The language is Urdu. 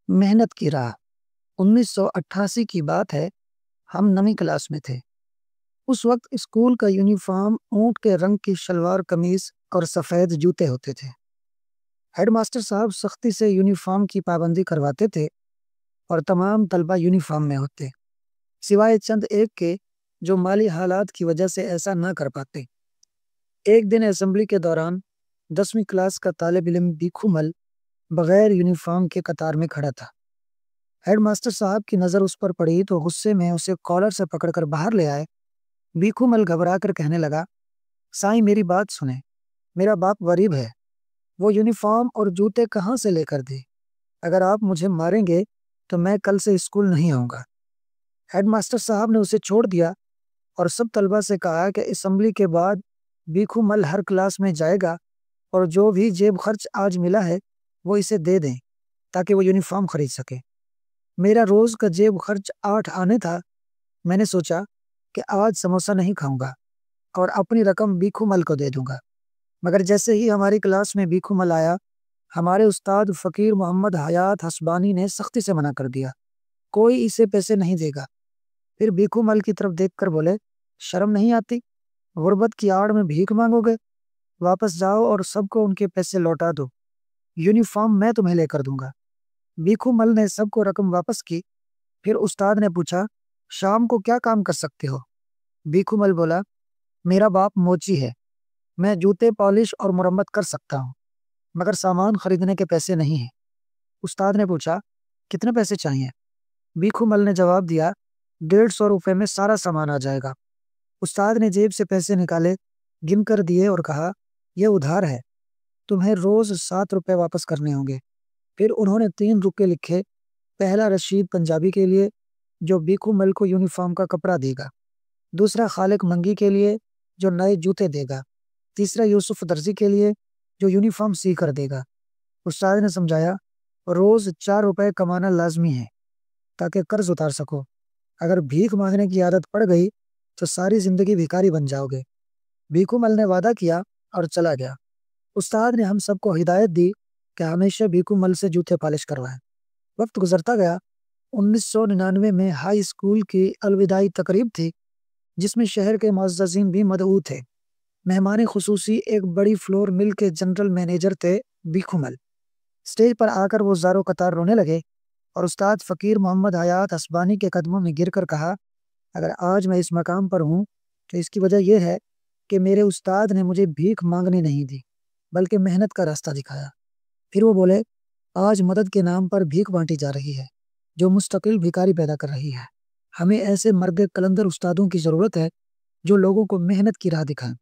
محنت کی راہ 1988 کی بات ہے۔ ہم 9ویں کلاس میں تھے۔ اس وقت اسکول کا یونیفارم اونٹ کے رنگ کی شلوار قمیض اور سفید جوتے ہوتے تھے۔ ہیڈ ماسٹر صاحب سختی سے یونیفارم کی پابندی کرواتے تھے اور تمام طلبہ یونیفارم میں ہوتے، سوائے چند ایک کے جو مالی حالات کی وجہ سے ایسا نہ کر پاتے۔ ایک دن اسمبلی کے دوران 10ویں کلاس کا طالب علم بیکھو مل بغیر یونیفارم کے قطار میں کھڑا تھا۔ ہیڈ ماسٹر صاحب کی نظر اس پر پڑی تو غصے میں اسے کالر سے پکڑ کر باہر لے آئے۔ بیکھو مل گھبرا کر کہنے لگا، سائیں میری بات سنیں، میرا باپ غریب ہے، وہ یونیفارم اور جوتے کہاں سے لے کر دے؟ اگر آپ مجھے ماریں گے تو میں کل سے اسکول نہیں آؤں گا۔ ہیڈ ماسٹر صاحب نے اسے چھوڑ دیا اور سب طلبہ سے کہا کہ اسمبلی کے بعد بیکھو مل ہر کلاس میں جائے گا اور جو بھی جیب خرچ آج ملا ہے وہ اسے دے دیں تاکہ وہ یونیفارم خرید سکے۔ میرا روز کا جیب خرچ 8 آنے تھا۔ میں نے سوچا کہ آج سموسہ نہیں کھاؤں گا اور اپنی رقم بیکھو مل کو دے دوں گا، مگر جیسے ہی ہماری کلاس میں بیکھو مل آیا، ہمارے استاد فقیر محمد حیات حسبانی نے سختی سے منع کر دیا، کوئی اسے پیسے نہیں دے گا۔ پھر بیکھو مل کی طرف دیکھ کر بولے، شرم نہیں آتی؟ غربت کی آڑ میں بھیک مانگو گے؟ واپس جاؤ اور سب کو ان کے پیسے لوٹا دو، یونیفارم میں تمہیں لے کر دوں گا۔ بیکھو مل نے سب کو رقم واپس کی۔ پھر استاد نے پوچھا، شام کو کیا کام کر سکتے ہو؟ بیکھو مل بولا، میرا باپ موچی ہے، میں جوتے پالش اور مرمت کر سکتا ہوں، مگر سامان خریدنے کے پیسے نہیں ہیں۔ استاد نے پوچھا، کتنے پیسے چاہیے؟ بیکھو مل نے جواب دیا، 150 روپے میں سارا سامان آ جائے گا۔ استاد نے جیب سے پیسے نکالے، گن کر دیے اور کہا، یہ ادھار ہے، تمہیں روز 7 روپے واپس کرنے ہوں گے۔ پھر انہوں نے 3 روپے لکھے، پہلا رشید پنجابی کے لیے جو بیکھو مل کو یونیفارم کا کپڑا دے گا، دوسرا خالق منگی کے لیے جو نئے جوتے دے گا، تیسرا یوسف درزی کے لیے جو یونیفارم سی کر دے گا۔ استاد نے سمجھایا، روز 4 روپے کمانا لازمی ہے تاکہ قرض اتار سکو، اگر بھیک مانگنے کی عادت پڑ گئی تو ساری زندگی بھیکاری بن جاؤ گے۔ بیکھو مل نے وعدہ کیا اور چلا گیا۔ استاد نے ہم سب کو ہدایت دی کہ ہمیشہ بیکھو مل سے جوتے پالش کروائیں۔ وقت گزرتا گیا۔ 1999 میں ہائی اسکول کی الوداعی تقریب تھی جس میں شہر کے معززین بھی مدعو تھے۔ مہمان خصوصی ایک بڑی فلور مل کے جنرل مینیجر تھے بیکھو مل۔ سٹیج پر آ کر وہ زارو قطار رونے لگے اور استاد فقیر محمد حیات حسبانی کے قدموں میں گر کر کہا، اگر آج میں اس مقام پر ہوں تو اس کی وجہ یہ ہے کہ میرے استاد نے مجھے بھیک مانگنے نہیں دی بلکہ محنت کا راستہ دکھایا۔ پھر وہ بولے، آج مدد کے نام پر بھیک بانٹی جا رہی ہے جو مستقل بھیکاری پیدا کر رہی ہے۔ ہمیں ایسے مرد کلندر استادوں کی ضرورت ہے جو لوگوں کو محنت کی راہ دکھائیں۔